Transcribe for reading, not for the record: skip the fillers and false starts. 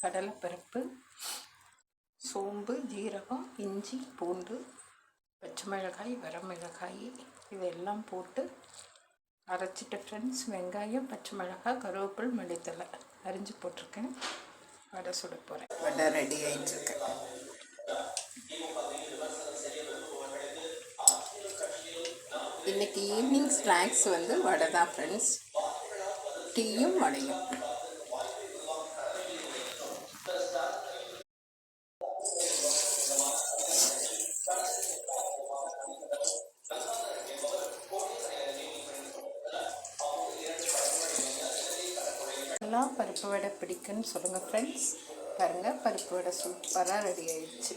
கடலைப்பருப்பு, சோம்பு, ஜீரகம், இஞ்சி, பூண்டு, பச்சை மிளகாய், வரமிளகாய் இதெல்லாம் போட்டு அரைச்சிட்டு ஃப்ரெண்ட்ஸ், வெங்காயம், பச்சை மிளகாய், கருவேப்பில், மல்லித்தலை அரிஞ்சு போட்டிருக்கேன். வடை சுட போகிறேன். வடை ரெடி ஆகிட்டுருக்கு. இன்றைக்கி ஈவினிங் ஸ்நாக்ஸ் வடை தான் ஃப்ரெண்ட்ஸ். டீயும் வடையும். எல்லாம் பருப்பு வடை பிடிக்குன்னு சொல்லுங்கள் ஃப்ரெண்ட்ஸ். பாருங்கள், பருப்பு வடை சூப்பராக ரெடி ஆயிடுச்சு.